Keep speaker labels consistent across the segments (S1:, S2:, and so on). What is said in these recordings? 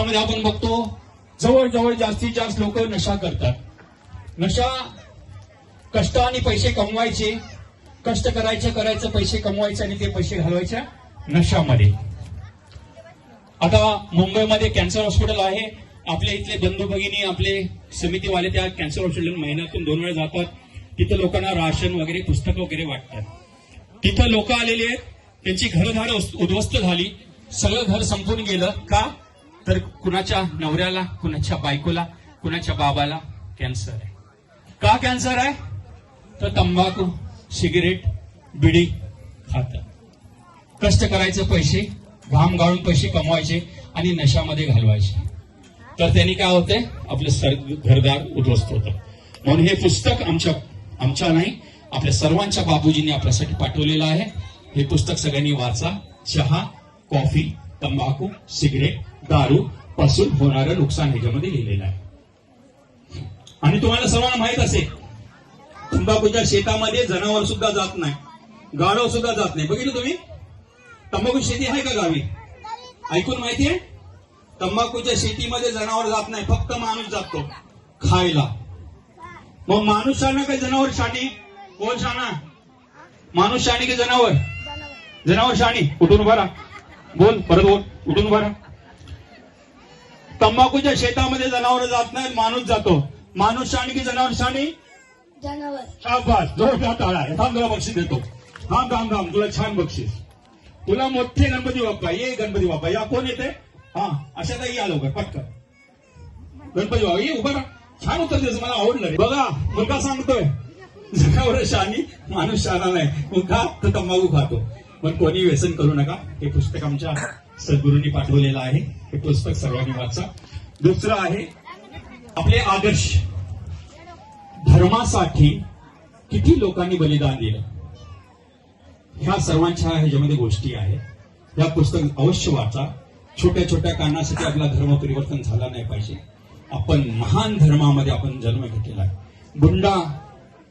S1: भारतामध्ये आपण बघतो जवळजवळ जास्तीत जास्त लोक नशा करतात. नशा कष्टाने पैसे कमवायचे, कष्ट करायचं पैसे कमवायचे आणि ते पैसे घालवायच्या नशामध्ये. आता मुंबईमध्ये कॅन्सर हॉस्पिटल आहे. आपल्या इथले बंधू भगिनी आपले समितीवाले त्या कॅन्सर हॉस्पिटल महिन्यातून 2 वेळा जातात. तिथं लोकांना राशन वगैरे पुस्तकं वगैरे वाटतात. तिथं लोक आलेली आहेत, त्यांची घरदार उद्ध्वस्त झाली, सगळं घर संपून गेलं. का तर कुणाच्या नवऱ्याला, कुणाच्या बायकोला, कुणाच्या बाबाला कॅन्सर आहे. का कॅन्सर आहे तर तंबाखू, सिगरेट, बिडी खातात. कष्ट करायचे पैसे, घाम गाळून पैसे कमवायचे आणि नशामध्ये घालवायचे. तर त्यांनी काय होतंय, आपलं घरदार उद्ध्वस्त होतं. म्हणून हे पुस्तक आमच्या नाही, आपल्या सर्वांच्या बाबूजींनी आपल्यासाठी पाठवलेलं आहे. हे पुस्तक सगळ्यांनी वाचा. चहा, कॉफी, तंबाखू, सिगरेट, दारू पासून होणारं नुकसान ह्याच्यामध्ये लिहिलेलं आहे. आणि तुम्हाला सर्वांना माहित असेल, तंबाखूच्या शेतामध्ये जनावर सुद्धा जात नाही, गाढव सुद्धा जात नाही. बघितलं तुम्ही? तंबाखू शेती आहे का गावी? ऐकून माहितीये? तंबाखूच्या शेतीमध्ये जनावर जात नाही, फक्त माणूस जातो खायला. मग माणूस शाणा काय जनावर शाणी? कोण शाणा? माणूस शाणी की जनावर? जनावर शाणी. उठून उभा राहा. बोल, परत बोल. उठून उभा राहा. तंबाखूच्या शेतामध्ये जनावर जात नाही, माणूस जातो. माणूस शाणी की जनावर शाणी?
S2: जनावर.
S1: शाबास, जोरदार टाळा. थांब, तुला बक्षीस देतो. थांब थांब थांब, तुला छान बक्षीस. तुला मोठे गणपती बाप्पा. ये गणपती बाप्पा. या कोण येते? हा, अशा ताई या लवकर पटकन. गणपती बाबा ये, उभा राहा. छान उत्तर द्यायचं, मला आवडलं रे. बघा, मुलगा सांगतोय जनावर शाणी, माणूस शाणा नाही. मग का तर तंबाखू खातो. पण कोणी व्यसन करू नका. हे पुस्तक आमच्या सद्गुरूंनी पाठवलेलं आहे. हे पुस्तक सर्वांनी वाचा. दुसरं आहे आपले आदर्श. धर्मासाठी किती लोकांनी बलिदान दिलं, ह्या सर्वांच्या ह्याच्यामध्ये गोष्टी आहेत. या पुस्तक अवश्य वाचा. छोट्या छोट्या कारणासाठी आपला धर्म परिवर्तन झाला नाही पाहिजे. आपण महान धर्मामध्ये आपण जन्म घेतलेला आहे.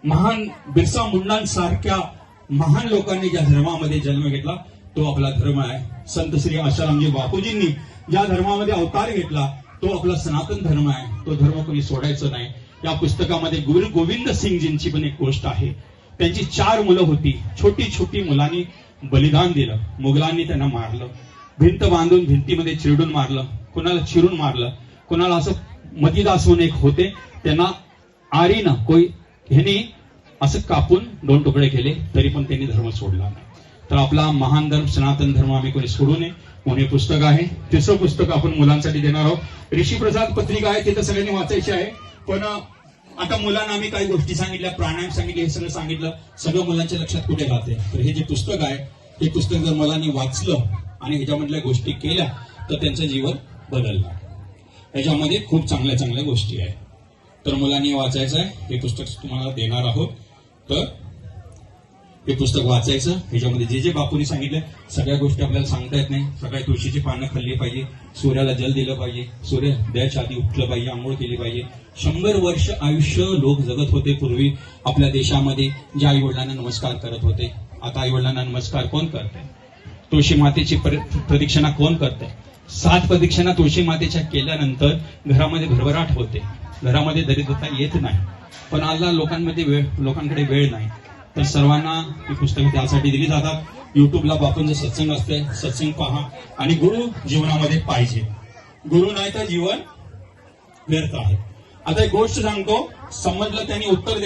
S1: महान बिरसा मुंडांसारख्या महान लोकांनी ज्या धर्मामध्ये जन्म घेतला तो आपला धर्म आहे. संत श्री आशारामजी बापूजींनी ज्या धर्मामध्ये अवतार घेतला तो आपला सनातन धर्म आहे. तो धर्म कोणी सोडायचं नाही. या पुस्तकामध्ये गुरु गोविंद सिंगजींची पण एक गोष्ट आहे. त्यांची 4 मुलं होती. छोटी छोटी मुलांनी बलिदान दिलं. मुघलांनी त्यांना मारलं, भिंत बांधून भिंतीमध्ये चिरडून मारलं, कुणाला चिरून मारलं, कुणाला असं मतीदास म्हणून एक होते त्यांना आरीनं ह्यांनी असं कापून 2 तुकडे केले, तरी पण त्यांनी धर्म सोडला नाही. तर आपला महान धर्म सनातन धर्म आम्ही कोणी सोडू नये म्हणून हे पुस्तक आहे. तिसरं पुस्तक आपण मुलांसाठी देणार आहोत. ऋषी प्रसाद पत्रिका आहे, तिथं सगळ्यांनी वाचायची आहे. पण आता मुलांना आम्ही काही गोष्टी सांगितल्या, प्राणायाम सांगितले, हे सगळं सांगितलं, सगळं मुलांच्या लक्षात कुठे राहते. तर हे जे पुस्तक आहे हे पुस्तक जर मुलांनी वाचलं आणि ह्याच्यामधल्या गोष्टी केल्या तर त्यांचं जीवन बदललं. ह्याच्यामध्ये खूप चांगल्या चांगल्या गोष्टी आहेत. तर मुलांनी वाचायचं आहे. हे पुस्तक तुम्हाला देणार आहोत. तर हे पुस्तक वाचायचं. ह्याच्यामध्ये जे जे बापूंनी सांगितलं सगळ्या गोष्टी आपल्याला सांगता येत नाही. सगळ्या तुळशीची पानं खाल्ली पाहिजे, सूर्याला जल दिलं पाहिजे, सूर्योदयाच्या आधी उठलं पाहिजे, आंघोळ केली पाहिजे. 100 वर्ष आयुष्य लोक जगत होते पूर्वी आपल्या देशामध्ये, ज्या आई वडिलांना नमस्कार करत होते. आता आई वडिलांना नमस्कार कोण करतंय? तुळशी मातेची प्रदक्षिणा कोण करतंय? 7 प्रदक्षिणा तुळशी मातेच्या केल्यानंतर घरामध्ये भरभराट होते, घरामध्ये दरिद्रता येत नाही. पण आज लोकांकडे वेळ नाही. तर सर्वांना ही पुस्तकं त्यासाठी दिली जातात. युट्यूबला बापूंचं सत्संग असते, सत्संग पहा. आणि गुरु जीवनामध्ये पाहिजे. गुरु नाही तर जीवन व्यर्थ आहे. आता एक गोष्ट सांगतो, समजलं त्यांनी उत्तर